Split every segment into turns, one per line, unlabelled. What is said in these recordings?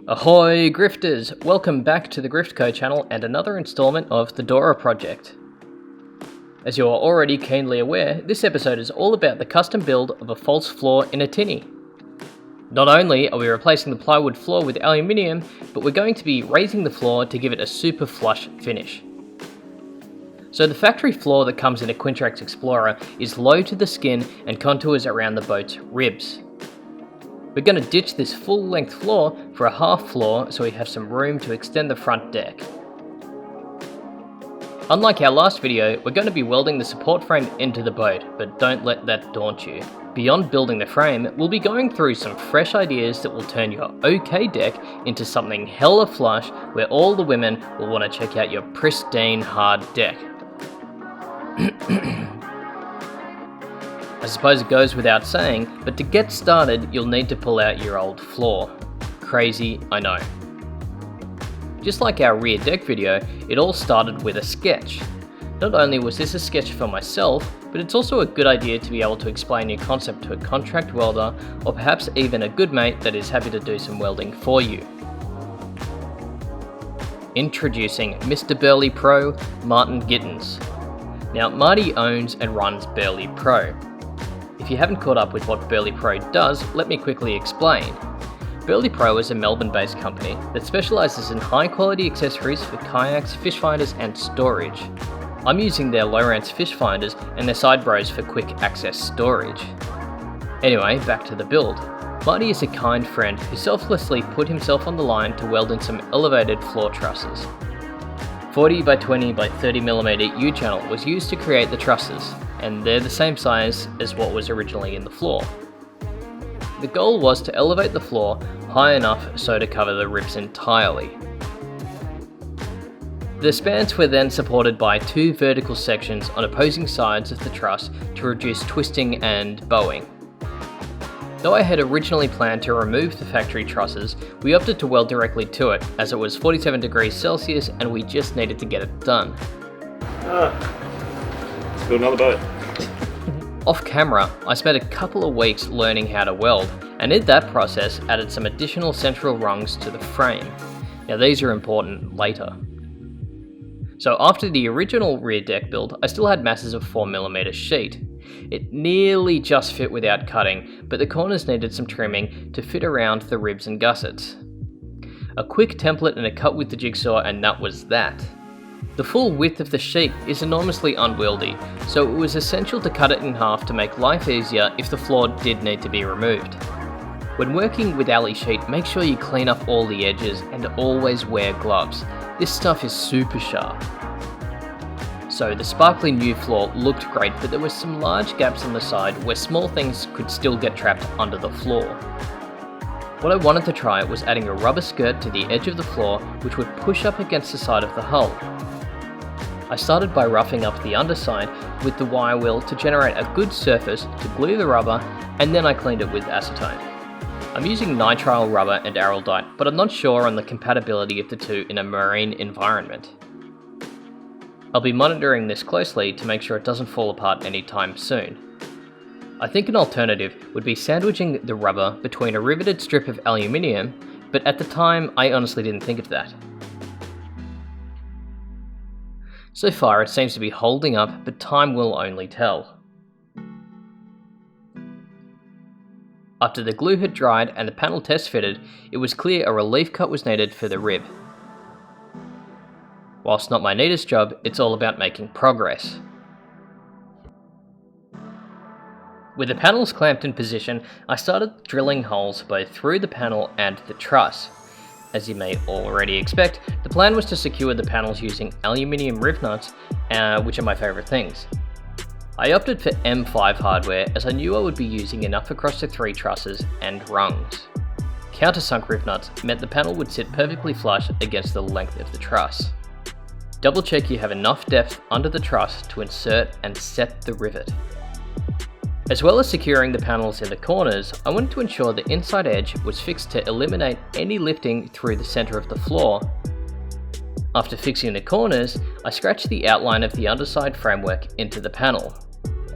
Ahoy Grifters! Welcome back to the Grift Co channel and another installment of the Dora project. As you are already keenly aware, this episode is all about the custom build of a false floor in a Tinny. Not only are we replacing the plywood floor with aluminium, but we're going to be raising the floor to give it a super flush finish. So the factory floor that comes in a Quintrax Explorer is low to the skin and contours around the boat's ribs. We're going to ditch this full length floor for a half floor so we have some room to extend the front deck. Unlike our last video, we're going to be welding the support frame into the boat, but don't let that daunt you. Beyond building the frame, we'll be going through some fresh ideas that will turn your OK deck into something hella flush where all the women will want to check out your pristine hard deck. I suppose it goes without saying, but to get started, you'll need to pull out your old floor. Crazy, I know. Just like our rear deck video, it all started with a sketch. Not only was this a sketch for myself, but it's also a good idea to be able to explain your concept to a contract welder, or perhaps even a good mate that is happy to do some welding for you. Introducing Mr. Burly Pro, Martin Gittins. Now, Marty owns and runs Burly Pro. If you haven't caught up with what Burly Pro does, let me quickly explain. Burly Pro is a Melbourne-based company that specialises in high-quality accessories for kayaks, fish finders and storage. I'm using their Lowrance fish finders and their side bros for quick access storage. Anyway, back to the build. Marty is a kind friend who selflessly put himself on the line to weld in some elevated floor trusses. 40 by 20 by 30mm U-channel was used to create the trusses, and they're the same size as what was originally in the floor. The goal was to elevate the floor high enough so to cover the ribs entirely. The spans were then supported by two vertical sections on opposing sides of the truss to reduce twisting and bowing. Though I had originally planned to remove the factory trusses, we opted to weld directly to it as it was 47 degrees Celsius and we just needed to get it done.
Let's build another boat.
Off camera, I spent a couple of weeks learning how to weld, and in that process added some additional central rungs to the frame. Now these are important later. So after the original rear deck build, I still had masses of 4mm sheet. It nearly just fit without cutting, but the corners needed some trimming to fit around the ribs and gussets. A quick template and a cut with the jigsaw and that was that. The full width of the sheet is enormously unwieldy, so it was essential to cut it in half to make life easier if the floor did need to be removed. When working with alley sheet, make sure you clean up all the edges and always wear gloves. This stuff is super sharp. So the sparkly new floor looked great, but there were some large gaps on the side where small things could still get trapped under the floor. What I wanted to try was adding a rubber skirt to the edge of the floor which would push up against the side of the hull. I started by roughing up the underside with the wire wheel to generate a good surface to glue the rubber, and then I cleaned it with acetone. I'm using nitrile rubber and araldite, but I'm not sure on the compatibility of the two in a marine environment. I'll be monitoring this closely to make sure it doesn't fall apart anytime soon. I think an alternative would be sandwiching the rubber between a riveted strip of aluminium, but at the time I honestly didn't think of that. So far it seems to be holding up, but time will only tell. After the glue had dried and the panel test fitted, it was clear a relief cut was needed for the rib. Whilst not my neatest job, it's all about making progress. With the panels clamped in position, I started drilling holes both through the panel and the truss. As you may already expect, the plan was to secure the panels using aluminium rib nuts, which are my favourite things. I opted for M5 hardware as I knew I would be using enough across the three trusses and rungs. Countersunk rib nuts meant the panel would sit perfectly flush against the length of the truss. Double check you have enough depth under the truss to insert and set the rivet. As well as securing the panels in the corners, I wanted to ensure the inside edge was fixed to eliminate any lifting through the centre of the floor. After fixing the corners, I scratched the outline of the underside framework into the panel.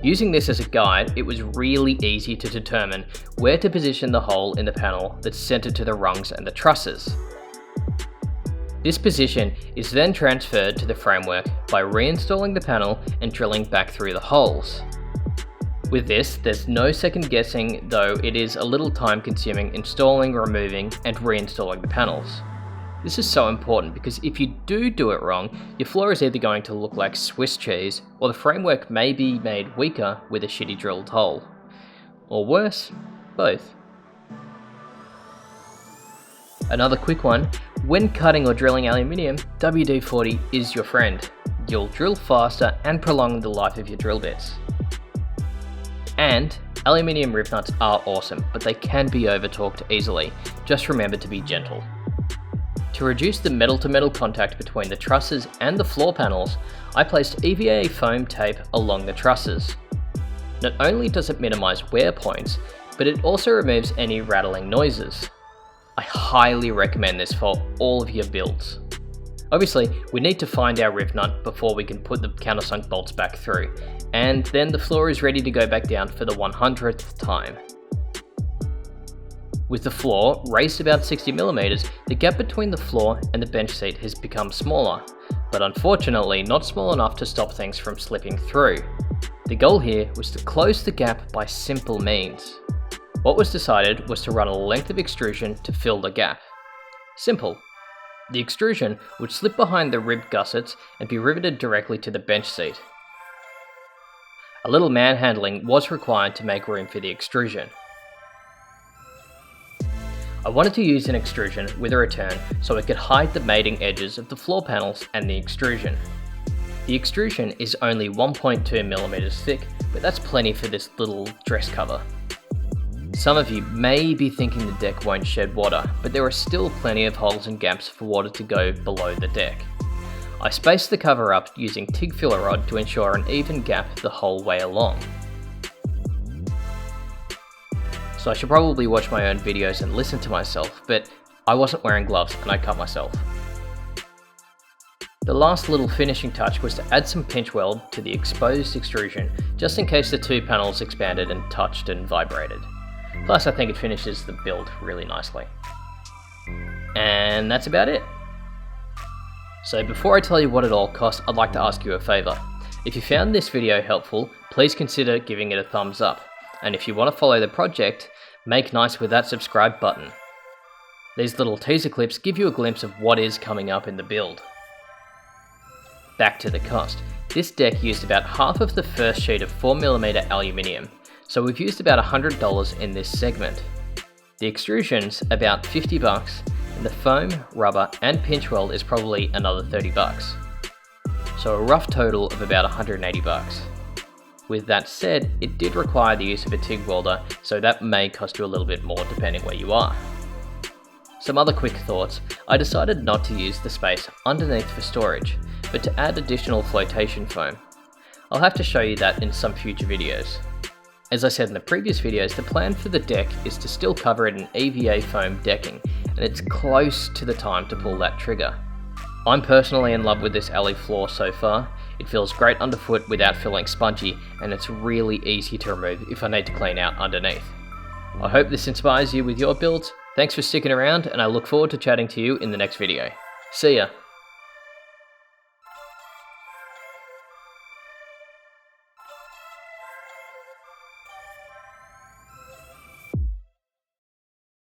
Using this as a guide, it was really easy to determine where to position the hole in the panel that's centered to the rungs and the trusses. This position is then transferred to the framework by reinstalling the panel and drilling back through the holes. With this, there's no second guessing, though it is a little time consuming installing, removing, and reinstalling the panels. This is so important because if you do it wrong, your floor is either going to look like Swiss cheese, or the framework may be made weaker with a shitty drilled hole. Or worse, both. Another quick one, when cutting or drilling aluminium, WD-40 is your friend. You'll drill faster and prolong the life of your drill bits. And aluminium rib nuts are awesome, but they can be over-torqued easily. Just remember to be gentle. To reduce the metal-to-metal contact between the trusses and the floor panels, I placed EVA foam tape along the trusses. Not only does it minimize wear points, but it also removes any rattling noises. I highly recommend this for all of your builds. Obviously, we need to find our rib nut before we can put the countersunk bolts back through, and then the floor is ready to go back down for the 100th time. With the floor raised about 60mm, the gap between the floor and the bench seat has become smaller, but unfortunately not small enough to stop things from slipping through. The goal here was to close the gap by simple means. What was decided was to run a length of extrusion to fill the gap. Simple. The extrusion would slip behind the rib gussets and be riveted directly to the bench seat. A little manhandling was required to make room for the extrusion. I wanted to use an extrusion with a return so it could hide the mating edges of the floor panels and the extrusion. The extrusion is only 1.2mm thick, but that's plenty for this little dress cover. Some of you may be thinking the deck won't shed water, but there are still plenty of holes and gaps for water to go below the deck. I spaced the cover up using TIG filler rod to ensure an even gap the whole way along. So I should probably watch my own videos and listen to myself, but I wasn't wearing gloves and I cut myself. The last little finishing touch was to add some pinch weld to the exposed extrusion, just in case the two panels expanded and touched and vibrated. Plus I think it finishes the build really nicely. And that's about it. So before I tell you what it all cost, I'd like to ask you a favour. If you found this video helpful, please consider giving it a thumbs up. And if you want to follow the project, make nice with that subscribe button. These little teaser clips give you a glimpse of what is coming up in the build. Back to the cost. This deck used about half of the first sheet of 4mm aluminium, so we've used about $100 in this segment. The extrusion's about $50, and the foam, rubber and pinch weld is probably another $30. So a rough total of about $180. With that said, it did require the use of a TIG welder, so that may cost you a little bit more depending where you are. Some other quick thoughts, I decided not to use the space underneath for storage, but to add additional flotation foam. I'll have to show you that in some future videos. As I said in the previous videos, the plan for the deck is to still cover it in EVA foam decking, and it's close to the time to pull that trigger. I'm personally in love with this alley floor so far. It feels great underfoot without feeling spongy, and it's really easy to remove if I need to clean out underneath. I hope this inspires you with your builds. Thanks for sticking around, and I look forward to chatting to you in the next video. See ya!